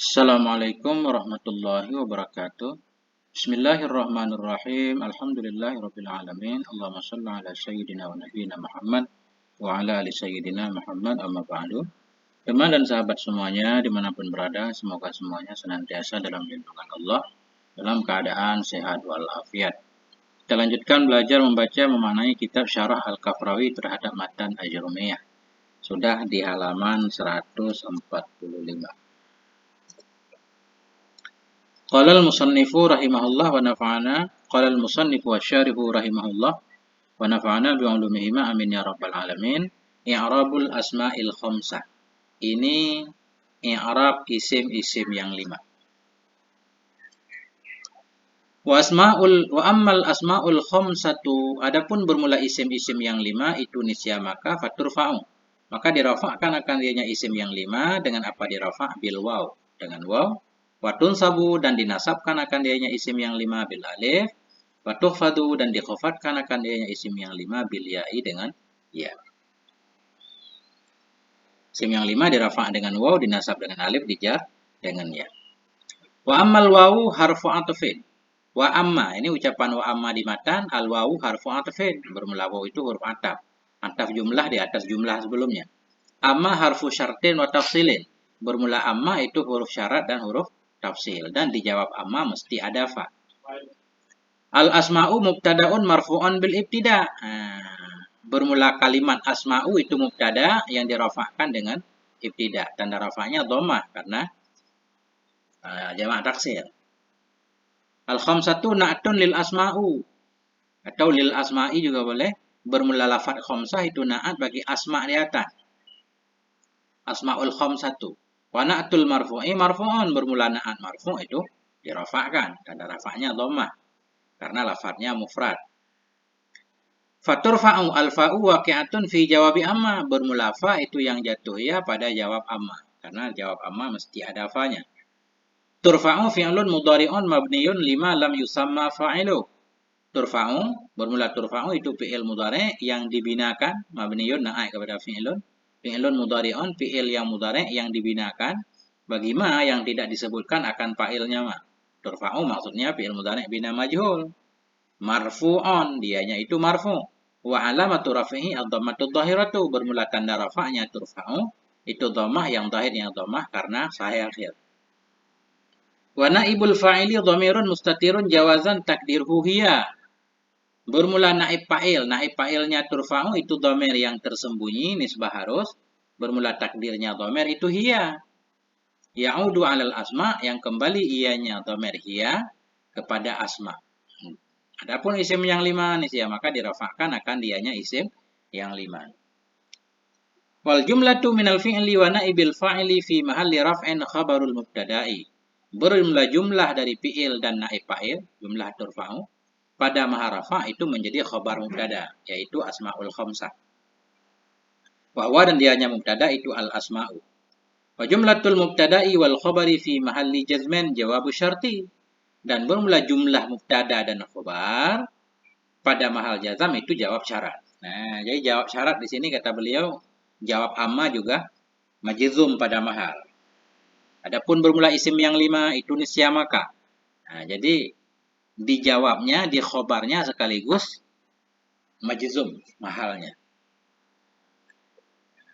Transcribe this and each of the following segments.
Assalamualaikum warahmatullahi wabarakatuh. Bismillahirrahmanirrahim. Alhamdulillahirabbil alamin. Allahumma shalli ala sayyidina wa nabiyyina Muhammad wa ala ali sayyidina Muhammad amma ba'du. Teman dan sahabat semuanya dimanapun berada, semoga semuanya senantiasa dalam lindungan Allah, dalam keadaan sehat walafiat. Kita lanjutkan belajar membaca memaknai kitab Syarah Al-Kafrawi terhadap matan Ajrumiyah. Sudah di halaman 145. Qala al-musannifu rahimahullah wa nafa'ana. Qala al-musannifu wa syarihu rahimahullah wa nafa'ana bi'ulumihima amin ya rabbal alamin. I'rabul asma'il khamsah. Ini i'rab isim-isim yang 5. Wa ammal asma'ul khamsatu, adapun bermula isim-isim yang 5 itu nisya maka faturfa'u. Maka dirafa'kan akan dianya isim yang 5 dengan apa dirafa' bil waw, dengan waw. Watun sabu dan dinasabkan akan dianya isim yang 5 bil alif. Watuhfadu dan dikhofatkan akan dianya isim yang 5 bil ya'i dengan ya. Isim yang 5 dirafa' dengan waw, dinasab dengan alif, dijar dengan ya. Wa ammal wawu harfu atfin. Wa amma, ini ucapan wa amma di matan, al wawu harfu atfin. Bermula waw itu huruf ataf. Ataf jumlah di atas jumlah sebelumnya. Amma harfu syartin wa tafsilin. Bermula amma itu huruf syarat dan huruf tafsil, dan dijawab amma mesti ada fa. Al asma'u mubtada'un marfu'un bil ibtida. Bermula kalimat asma'u itu mubtada yang dirafa'kan dengan ibtida. Tanda rafa'nya dhammah karena jamak taksir. Al khamsatu na'tun lil asma'u, atau lil asma'i juga boleh. Bermula lafaz khamsah itu na'at bagi asma' di atas. Asma'ul khamsatu. Wa na'tul marfu'i marfu'un, bermula na'at marfu' itu dirafa'kan. Tanda rafa'nya dhammah karena lafadznya mufrad. Faturfa'u al-fa'u waqi'atun fi jawabi amma, bermula fa itu yang jatuh ya pada jawab amma karena jawab amma mesti ada fa-nya. Turfa'u fi'lun mudhari'un mabniyun lima lam yusamma fa'ilu. Turfa'u, bermula turfa'u itu fi'il mudhari' yang dibinakan, mabniyun na'at kepada fi'lun. Fi'lun mudhari'un, fi'il yang mudhari' yang dibinakan bagi ma yang tidak disebutkan akan fa'ilnya ma. Turfa'u maksudnya fi'il mudhari' bina majhul. Marfu'un, dianya itu marfu'. Wa alamatu rafi'i ad-dhammatu dhahiratu, bermula tanda rafa'nya turfa'u itu dhammah yang zahir, yang dhammah karena sahih akhir. Wa naibul fa'ili dhamirun mustatirun jawazan takdirhu hiya. Bermula naib fa'il, naib fa'ilnya turfa'u itu dhamir yang tersembunyi, nisbah harus. Bermula takdirnya dhamir itu hiya. Ya'udu 'alal asma, yang kembali ianya dhamir hiya kepada asma. Adapun isim yang 5 nisya maka dirafa'kan akan dianya isim yang 5. Wal jumlatu minal fi'li wa naibil fa'ili fi mahalli raf'in khabarul mubtada'i. Berjumlah jumlah dari fi'il dan naib fa'il, jumlah turfa'u, pada maharafa itu menjadi khabar mubtada, yaitu asma'ul khamsah. Wa dan dianya mubtada itu al asma'u. Wa jumlatul mubtada'i wal khabari fi mahalli jazman jawabu syarti. Dan bermula jumlah mubtada dan khabar pada mahal jazam itu jawab syarat. Nah, jadi jawab syarat di sini kata beliau jawab amma juga majzum pada mahal. Adapun bermula isim yang 5 itu nisya maka. Nah, jadi dijawabnya, di khobarnya sekaligus majzum mahalnya.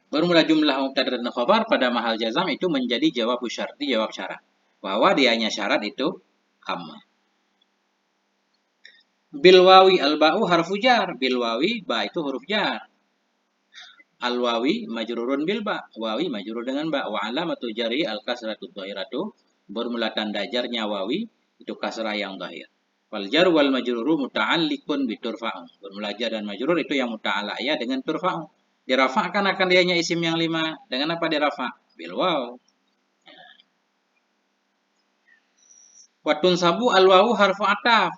Bermula jumlah mubtada dan khobar pada mahal jazam itu menjadi jawab syarti, jawab syarat. Bahwa dianya syarat itu amma. Bilwawi al-ba'u harfu jar. Bilwawi, ba itu huruf jar. Al-wawi majrurun bil ba. Wawi majrur dengan ba. Wa alamatu jari al-kasratu dhahiratu. Bermula tanda jarnya wawi itu kasrah yang dhahir. Wal jar wal majruru muta'alliqun bi turfa'u. Bermula jar dan majrur itu yang muta'alaq ya dengan turfa'u. Dirafa'kan akan dianya isim yang 5. Dengan apa dirafa'? Bil waw. Wa tunsabu al-wawu harfu ataf.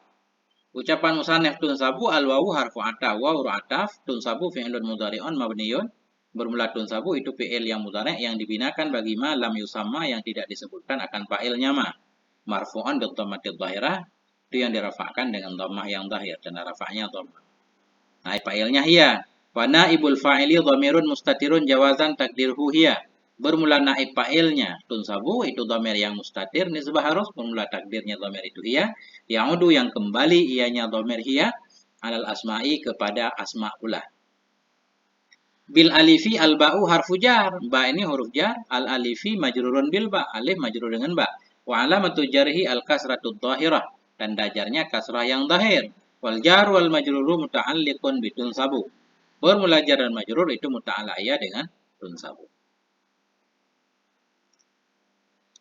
Ucapan musannif tunsabu al-wawu harfu ataf. Wawu ataf, tunsabu fi'lun mudhari'un mabniyun. Bermula tunsabu itu fi'il yang mudhari' yang dibinakan bagi ma lam yusamma yang tidak disebutkan akan fa'ilnya ma. Marfu'an bi dhammatil dhahirah, itu yang dirafa'kan dengan dhammah yang zahir, dan rafa'nya dhammah. Nah, fa'ilnya hiya. Wa naibul fa'ili dhamirun mustatirun jawazan takdirhu hiya. bermula naib fa'ilnya tunsabu itu dhamir yang mustatir nisbah harus, bermula takdirnya dhamir itu hiya, ya'udu yang kembali ianya dhamir hiya alal asma'i kepada asma pula. Bil alifi al ba'u harfu jar, ba ini huruf jar, al alifi majrurun bil ba, alif majrur dengan ba. Wa alamatu jarhi al kasratu dhahirah, dan dajarnya kasrah yang zahir. Wal jar wal majruru muta'alliqun bitun sabu. Bermula jar dan majrur itu muta'alaya dengan tunsabu.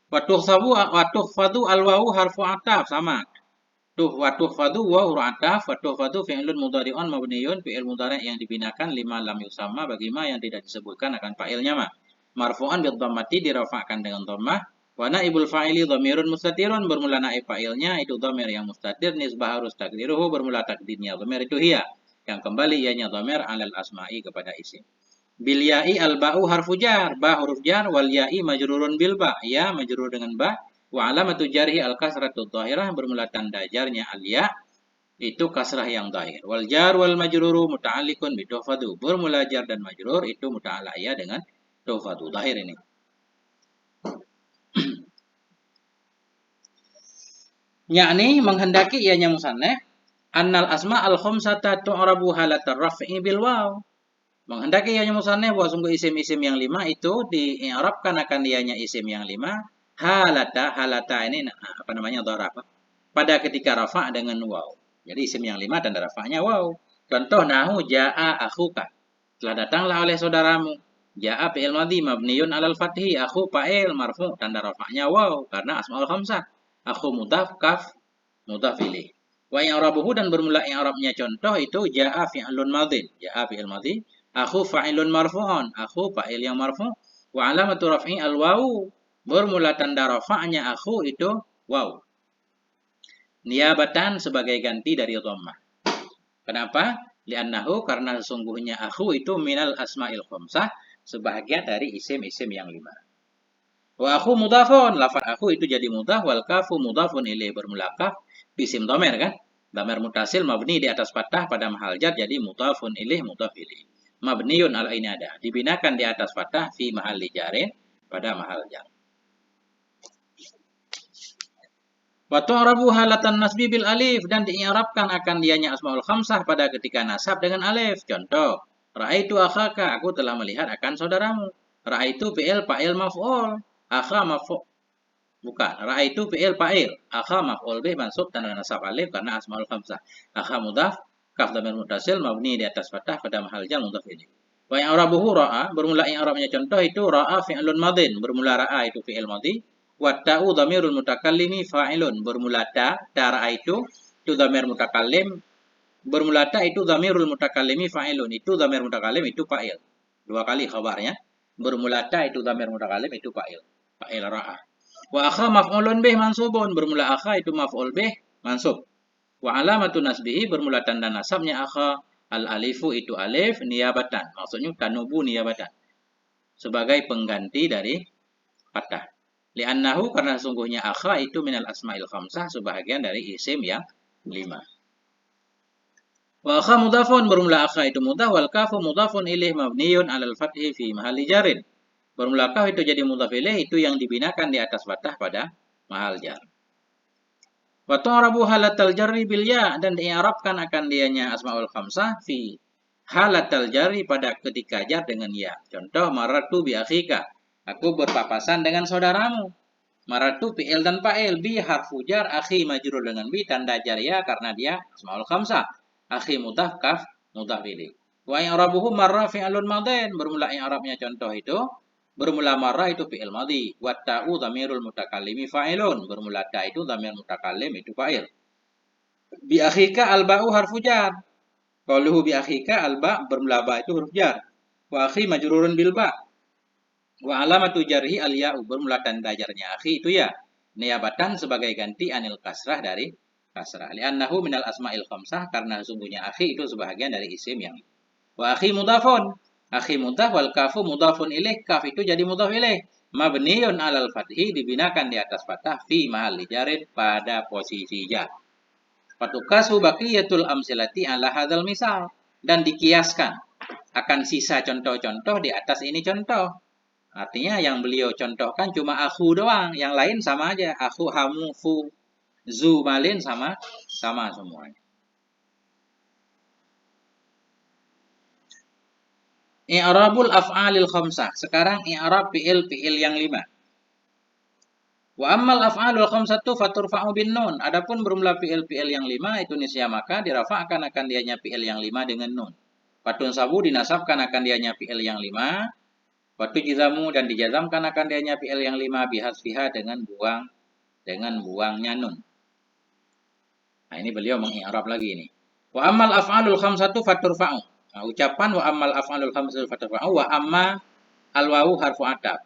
Watuh fadu al wawu harfu ataf, sama. Watuh fadu wa huruf ataf, watuh fadu fi'lun mudhari'un mabniyun, fi'il mudhari' yang dibinakan lima lam yusamma, bagi ma yang tidak disebutkan akan fa'ilnya ma. Marfu'an bid dhammati, dirafa'kan dengan dhammah. Wa naibul fa'ili dhamirun mustatirun, bermula naib fa'ilnya itu dhamir yang mustatir, nisbah harus takdiruhu, bermula takdirnya dhamir itu hiya, yang kembali ianya dhamir alal asma'i kepada isim. Bil ya'i al ba'u harfu jar, ba huruf jar, wal ya'i majrurun bil ba, ya majrur dengan ba. Wa alamatu jarhi al kasratu dhahirah, bermula tanda jarnya al ya itu kasrah yang zahir. Wal jar wal majruru muta'alliqun bi tuhfadu, bermula jar dan majrur itu muta'alaya dengan tuhfadu zahir ini. Yakni menghendaki ianya musannaf annal asma al khamsata tu'rabu halatar raf'i bil waw. Menghendaki ianya musannaf bahwa sungguh isim-isim yang 5 itu di'rabkan akan ianya isim yang 5 halata ini apa namanya dharaf, pada ketika rafa' dengan waw. Jadi isim yang 5 tanda rafa'nya waw. Contoh nahu jaa akhuka, telah datanglah oleh saudaramu. Jaa fi'il madhi mabniyun alal fathi, akhu fa'il marfu' tanda rafa'nya waw karena asmaul khamsah. Akhu mudhaf kaf mudhaf ilaih. Wa i'rabuhu, dan bermula i'rabnya contoh itu jaa fi'lun madhin, jaa fi'il madhi, akhu fa'ilun marfu'un, akhu fa'il yang marfu', wa alamatu raf'i al waw, bermula tanda rafa'nya akhu itu waw. Niabatan, sebagai ganti dari dhammah. Kenapa? Li'annahu, karena sesungguhnya akhu itu minal asma'il khamsah, sebahagian dari isim-isim yang 5. Wa akhu mudhafun, lafaz akhu itu jadi mudhaf, wal kafu mudhafun ilaih, bermula kaf isim dhamir kan? Dhamir mutasil mabni di atas fathah pada mahal jar, jadi mudhafun ilaih mudhaf ilaih. Mabniyun ala ini ada, dibinakan di atas fathah fi mahalli jarin, pada mahal jar. Wa tu'rabu halatan nasbi bil alif, dan di'irabkan akan dianya asmaul khamsah pada ketika nasab dengan alif. Contoh, ra'aitu akhaka, aku telah melihat akan saudaramu. Ra'aitu fi'il fa'il maf'ul, akha maf'ul, bukan, ra'aitu fi'il fa'il, akha maf'ul bih mansub tanda nasab alif karena asmaul khamsah. Akha mudhaf, kaf dhamir muttasil mabni di atas fathah pada mahal jar mudhaf ilaih. Wa i'rabuhu ra'a, bermula i'rabnya contoh itu ra'a fi'lun madhin, bermula ra'a itu fi'il madhi. Wa ta'u dhamirul mutakallimi fa'ilun, bermula ta ra'aitu itu dhamir mutakallim, bermula ta itu dhamirul mutakallimi fa'ilun, itu dhamir mutakallim itu fa'il. Dua kali khabarnya. Bermula ta itu dhamir mutakallim itu fa'il. Fa'il ra'a. Wa akha maf'ulun bih mansubun, bermula akha itu maf'ul bih mansub. Wa alamatu nasbihi, bermula tanda nasabnya akha al alifu itu alif niyabatan, maksudnya tanubu niyabatan, sebagai pengganti dari fathah. Li'annahu, karena sungguhnya akha itu minal asma'il khamsah, sebahagian dari isim yang 5. Wa akha mudhafun, bermula akha itu mudhaf, wal kafu mudhafun ilaih mabniyun alal fathi fi mahalli jarin. Bermula kaf itu jadi mudhaf ilaih, itu yang dibinakan di atas fathah pada mahal jar. Wa tu'rabu halatal jarri bil ya, dan di'arabkan akan dianya asmaul khamsah fi halatal jarri pada ketika jar dengan ya. Contoh marartu bi akhika, aku berpapasan dengan saudaramu. Marartu fi'il dan fa'il, bi harfu jar, akhi majrur dengan bi tanda jar ya karena dia asmaul khamsah. Akhi mudhaf kaf mudhaf ilaih. Wa i'rabuhu marra fi'lun madhin, bermula i'rabnya contoh itu bermula marra itu fi'il madhi, wa ta'u dhamirul mutakallimi fa'ilun, bermula ta itu dhamir mutakallim itu fa'il. Bi akhika al ba'u harfu jar, qauluhu bi akhika al ba, bermula ba itu huruf jar, wa akhi majrurun bil ba, wa alamatu jarhi al ya'u, bermula tanda jarnya akhi itu ya, niyabatan sebagai ganti anil kasrah dari kasrah. Li'annahu minal asma'il khamsah, karena sungguhnya akhi itu sebahagian dari isim yang. Wa akhi mudhafun, akhi mudhaf, wal kafu mudhafun ilaih, kaf itu jadi mudhaf ilaih, mabniyun alal fathi, dibinakan di atas fathah fi mahalli jarin pada posisi jar. Fatukasu baqiyatul amsilati ala hadzal misal, dan dikiaskan akan sisa contoh-contoh di atas ini contoh. Artinya yang beliau contohkan cuma aku doang, yang lain sama aja. Aku, hamu, fu, zu, malin sama semuanya. I'rabul af'alil khamsah. Sekarang i'rab fi'il yang 5. Wa ammal af'alul khamsatu faturfa'u bin nun. Adapun bermula fi'il yang 5 itu nisya maka dirafa'kan akan dianya fi'il yang 5 dengan nun. Fatun sabu dinasabkan akan dianya fi'il yang 5. Watu jizamu dan dijazamkan akan dianya fi'il yang 5 bihasfiha dengan buangnya nun. Nah, ini beliau mengi'rab lagi ini. Wa ammal af'alul khamsatu faturfa'u. Nah, ucapan wa ammal af'alul khamsatu faturfa'u wa amma al-wawu harfu ataf.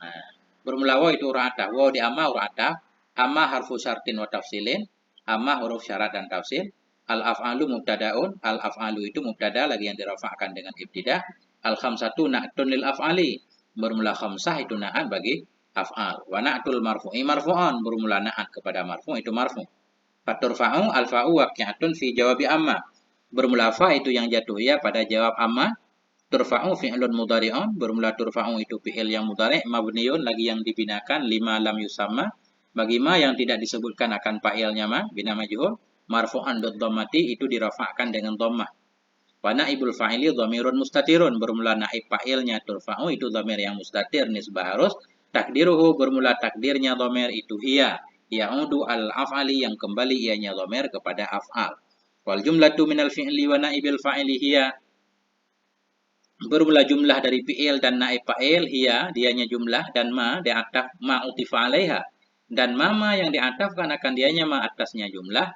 Nah, bermula waw itu huruf ataf. Waw di amma huruf ataf. Amma harfu syartin wa tafsilin. Amma huruf syarat dan tafsil. Al-af'alu mubtada'un. Al-af'alu itu mubtada lagi yang dirafa'kan dengan ibtidah. Al-khamsatu na'tun lil af'ali. Bermula khamsah itu na'at bagi af'al. Wa na'tul marfu'i marfu'an. Bermula na'at kepada marfu' itu marfu'. Faturfa'u al-fa'u waqi'atun fi jawabi amma. Bermula fa itu yang jatuh ya pada jawab amma. Turfa'u fi'lun mudhari'un. Bermula turfa'u itu fi'il yang mudhari' mabniun lagi yang dibinakan lima lam yusamma. Bagi ma yang tidak disebutkan akan fa'ilnya ma bina majhul. Marfu'an dhammati itu dirafa'kan dengan dhammah. Wa naibul fa'ili dhamirun mustatirun. Bermula naib fa'ilnya turfa'u itu dhamir yang mustatir nisbah harus. Takdiruhu bermula takdirnya dhamir itu hiya. Ya'udu al-af'ali yang kembali ianya dhamir kepada af'al. Wal jumlatu minal fi'li wa naibil fa'ili hiya. Bermula jumlah dari fi'il dan naib fa'il hiya dianya jumlah dan ma diataf ma utifa alaiha dan mama yang diatafkan akan dianya ma atasnya jumlah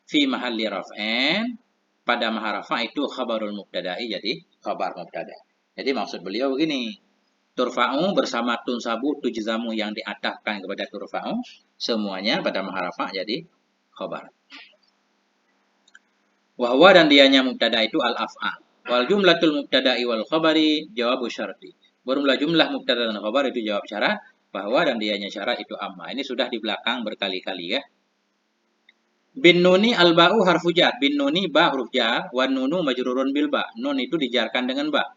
fi mahalli raf'in pada maha rafa itu khabarul mubtada'i jadi khabar mubtada. Jadi maksud beliau begini, turfa'u bersama tunsabu tujzamu yang diatafkan kepada turfa'u semuanya pada maha rafa jadi khabar. Wahwa dan dianya mubtada itu al-af'al. Wal jumlatul mubtada'i wal khabari jawabu syarti. Bermula jumlah mubtada dan khabar itu jawab syarat, bahwa dan dianya syarat itu amma. Ini sudah di belakang berkali-kali ya. Bin nuni al-ba'u harfu jar. Bin nuni ba huruf jar, wan nunu majrurun bil ba. Nun itu dijarkan dengan ba.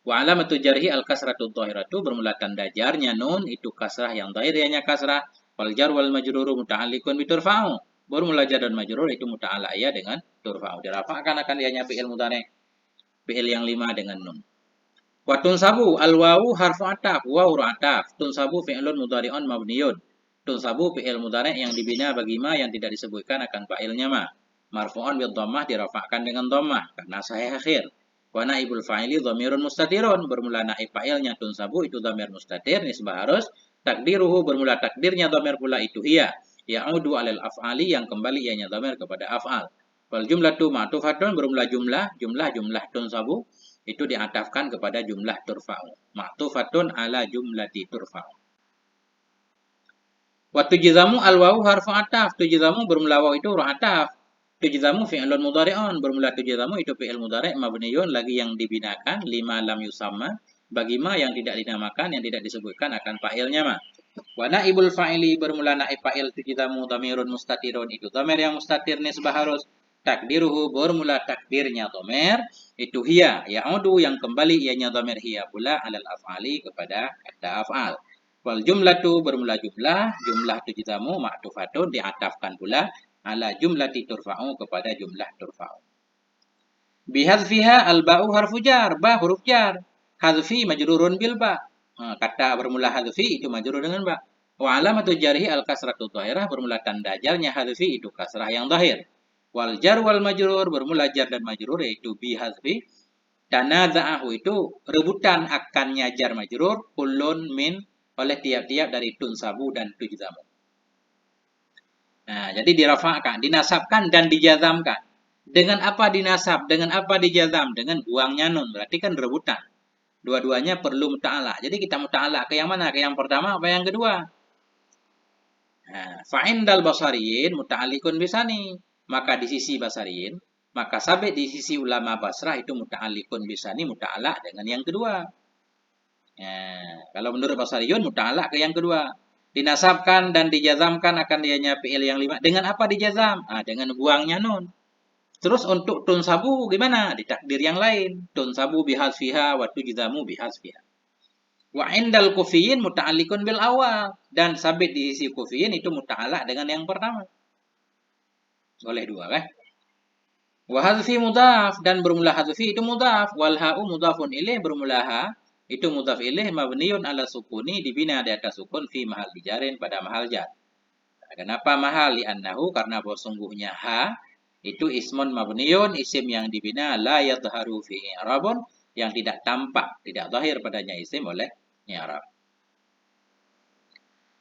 Wa alamatu jarhi al-kasratu dhahiratu. Bermula tanda jarnya nun itu kasrah yang dhahirnya kasrah. Wal jar wal majruru muta'alliqun bi turfa'u. Bermula jar dan majrur itu muta'alaq ya dengan turfa'u. Dirafa'kan akan dianya fi'il mudhari'. Fi'il yang 5 dengan nun. Wa tunsabu al-wawu harfu ataf. Waw huruf ataf. Tunsabu fi'lun mudhari'un mabniyun. Tunsabu fi'il mudhari' yang dibina bagi ma yang tidak disebutkan akan fa'ilnya ma. Marfu'un bil dhammah dirafa'kan dengan dhammah karena sahih akhir. Wa naibul fa'ili dhamirun mustatirun. Bermula naib fa'ilnya tunsabu itu dhamir mustatir nisbah harus. Takdiruhu bermula takdirnya dhamir pula itu hiya. Ya'udu alal af'ali yang kembali ianya dhamir kepada af'al. Wal jumlatu ma'tufatun bermula jumlah tunsabu itu diatafkan kepada jumlah turfa'u. Ma'tufatun ala jumlati turfa'u. Wa tujzamu al-wawu harfu ataf. Tujzamu bermula waw itu huruf ataf. Tujzamu fi'lun mudhari'un. Bermula tujzamu itu fi'il mudhari' mabniyun lagi yang dibinakan lima lam yusamma. Bagi ma yang tidak dinamakan, yang tidak disebutkan akan fa'ilnya ma. Wa naibul fa'ili bermula naib fa'il tujzamu dhamirun mustatirun itu dhamir yang mustatir nisbah harus. Takdiruhu bermula takdirnya dhamir itu hiya. Ya'udu yang kembali ianya dhamir hiya pula alal af'ali kepada kata af'al. Wal jumlatu bermula jumlah tujzamu ma'tufatun diatafkan pula ala jumlati turfa'u kepada jumlah turfa'u. Bihadfiha al-ba'u harfu jar, ba huruf jar. Hadfi majrurun bil ba. Kata bermula hadfi itu majrur dengan ba. Wa alamatu jarhi al-kasratu dhahirah bermula tanda jarnya hadfi itu kasrah yang zahir. Wal jar wal majrur bermula jar dan majrur yaitu bihadfi. Tanaza'ahu itu rebutan akannya jar majrur kullun min oleh tiap-tiap dari tunsabu dan tujzamu. Nah, jadi dirafa'kan, dinasabkan dan dijazamkan. Dengan apa dinasab? Dengan apa dijazam? Dengan buangnya nun. Berarti kan rebutan. Dua-duanya perlu muta'ala. Jadi kita muta'ala ke yang mana? Ke yang pertama apa yang kedua? Nah, fa'indal basariyin muta'alikun bisani. Maka di sisi basariyin, maka sabit di sisi ulama Basrah itu muta'alikun bisani muta'ala dengan yang kedua. Nah, kalau menurut Basariyun muta'ala ke yang kedua. Dinasabkan dan dijazamkan akan dianya fi'il yang 5. Dengan apa dijazam? Dengan buangnya nun. Terus untuk tunsabu gimana? Di takdir yang lain. Tunsabu bihasfiha wa tujzamu bihasfiha. Wa indal kufiyin muta'alliqun bil awal. Dan sabit di sisi kufiyin itu muta'alaq dengan yang pertama. Boleh dua kan? Wa hadfi mudhaf dan bermula hadfi itu mudhaf. Wal ha'u mudhafun ilaih bermula ha itu mudhaf ilaih mabniun ala sukuni dibina di atas sukun fi mahal dijarin pada mahal jar. Kenapa mahal? Li'annahu karena bahwa sungguhnya ha itu ismun mabniun, isim yang dibina la yadharu fi i'rabun yang tidak tampak, tidak zahir padanya isim oleh i'rab.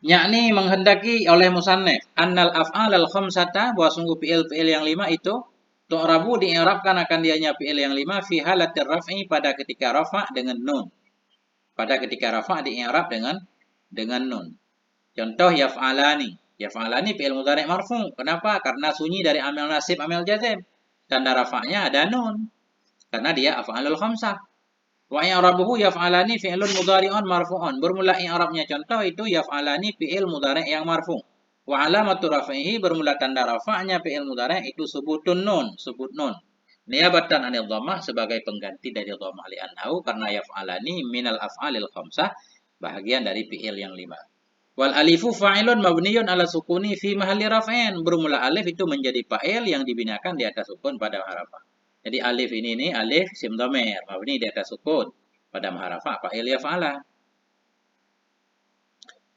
Yakni menghendaki oleh musannif annal af'al al khamsata bahwa sungguh fi'il yang 5 itu tu'rabu di'irabkan akan dianya fi'il yang 5 fi halatir raf'i pada ketika rafa dengan nun. Pada ketika rafa di'irab dengan nun. Contoh yaf'alani. Yaf'alani fi'il mudhari' marfu'. Kenapa? Karena sunyi dari amil nasib, amil jazm. Tanda rafa'nya ada nun. Karena dia af'alul khamsah. Wa i'rabuhu yaf'alani fi'lun mudhari'un marfu'un. Bermula i'rabnya contoh itu yaf'alani fi'il mudhari' yang marfu'. Wa alamatu raf'ihi bermula tanda rafa'nya fi'il mudhari' itu sebutun nun, sebut nun. Niyabatan anil dhammah sebagai pengganti dari dhammah li'annahu karena yaf'alani minal af'alil khamsah bahagian dari fi'il yang 5. Wal alifu fa'ilun mabniyun ala sukuni fi mahalli raf'in. Bermula alif itu menjadi fa'il yang dibinakan di atas sukun pada harafah. Jadi alif ini alif isim dhamir mabni di atas sukun pada harafah fa'il yaf'ala.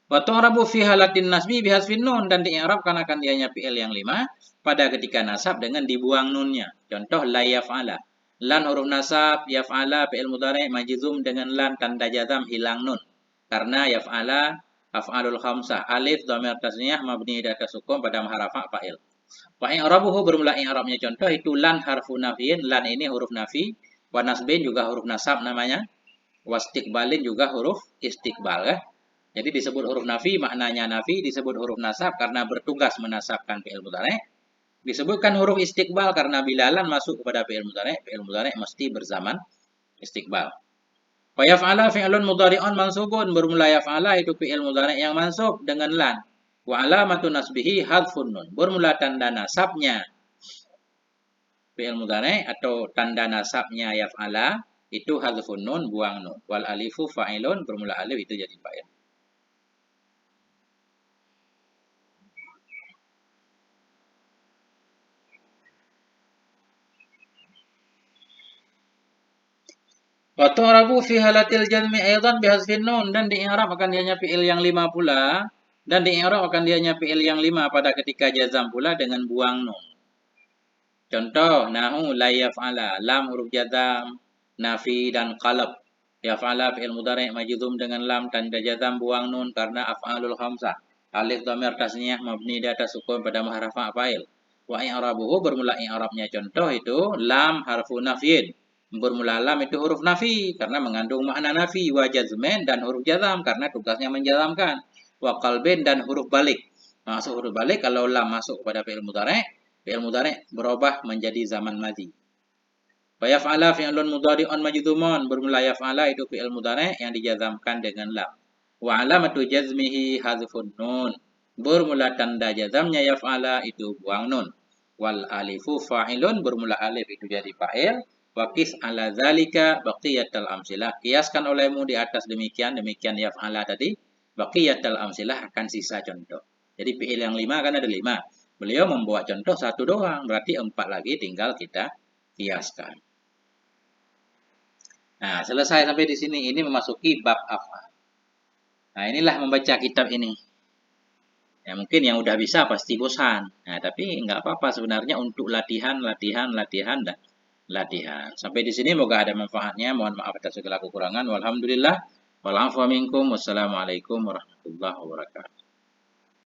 Wa tu'rabu fi halatin nasbi bihasfin nun dan di'irabkan akan dianya fi'il yang 5 pada ketika nasab dengan dibuang nunnya. Contoh la yaf'ala. Lan huruf nasab, yaf'ala fi'il mudhari' majzum dengan lan tanda jazam hilang nun. Karena yaf'ala af'alul khamsah. Alif dhamir tasniyah mabni di atas sukun pada harafah fa'il. Wa i'rabuhu bermula i'rabnya contoh itu lan harfu nafiin. Lan ini huruf nafi. Wa nasbin juga huruf nasab namanya. Wa istiqbalin juga huruf istiqbal ya. Jadi disebut huruf nafi maknanya nafi, disebut huruf nasab karena bertugas menasabkan fi'il mudhari'. Disebutkan huruf istiqbal karena bilalan masuk kepada fi'il mudhari' mesti berzaman istiqbal. Wa yaf'ala fi'lun mudhari'un mansubun bermula yaf'ala itu fi'il mudhari' yang mansub dengan lan. Wa alamatu nasbihi hadfun nun bermula tanda nasabnya fi'il mudhari' atau tanda nasabnya yaf'ala itu hadfun nun buang nun. Wal alifu fa'ilun bermula alif itu jadi fa'il. Wa tu'rabu fi halatil jazmi aidan bihasfin nun dan di'irab akan dianya fi'il yang 5 pula dan di'irab akan dianya fi'il yang 5 pada ketika jazam pula dengan buang nun. Contoh nahu la yaf'ala lam huruf jazam nafi dan qalb. Yaf'ala fi'il mudhari' majzum dengan lam tanda jazam buang nun karena af'alul khamsah. Alif dhamir tasniyah mabni di atas sukun pada harfa fa'il. Wa i'rabuhu bermula i'rabnya contoh itu lam harfu nafyin. Bermula lam itu huruf nafi karena mengandung makna nafi, wa jazmen dan huruf jazam karena tugasnya menjazamkan, wa qalbin dan huruf balik. Masuk huruf balik kalau lam masuk kepada fi'il mudhari' berubah menjadi zaman madhi. Wa yaf'ala fi'lun mudhari'un majzumun bermula yaf'ala itu fi'il mudhari' yang dijazamkan dengan lam. Wa alamatu jazmihi hadzfun nun. Bermula tanda jazamnya yaf'ala itu buang nun. Wal alifu fa'ilun bermula alif itu jadi fa'il. Waqis ala zalika baqiyatul amsilah. Kiaskan olehmu di atas demikian yaf'ala tadi. Baqiyatul amsilah akan sisa contoh. Jadi fi'il yang 5 kan ada 5. Beliau membuat contoh 1 doang. Berarti 4 lagi tinggal kita kiaskan. Nah, selesai sampai di sini. Ini memasuki bab af'al. Nah, inilah membaca kitab ini. Ya, mungkin yang udah bisa pasti bosan. Nah, tapi nggak apa-apa sebenarnya untuk latihan, dan latihan. Sampai di sini moga ada manfaatnya. Mohon maaf atas segala kekurangan. Walhamdulillah. Wal afwa minkum. Wassalamualaikum warahmatullahi wabarakatuh.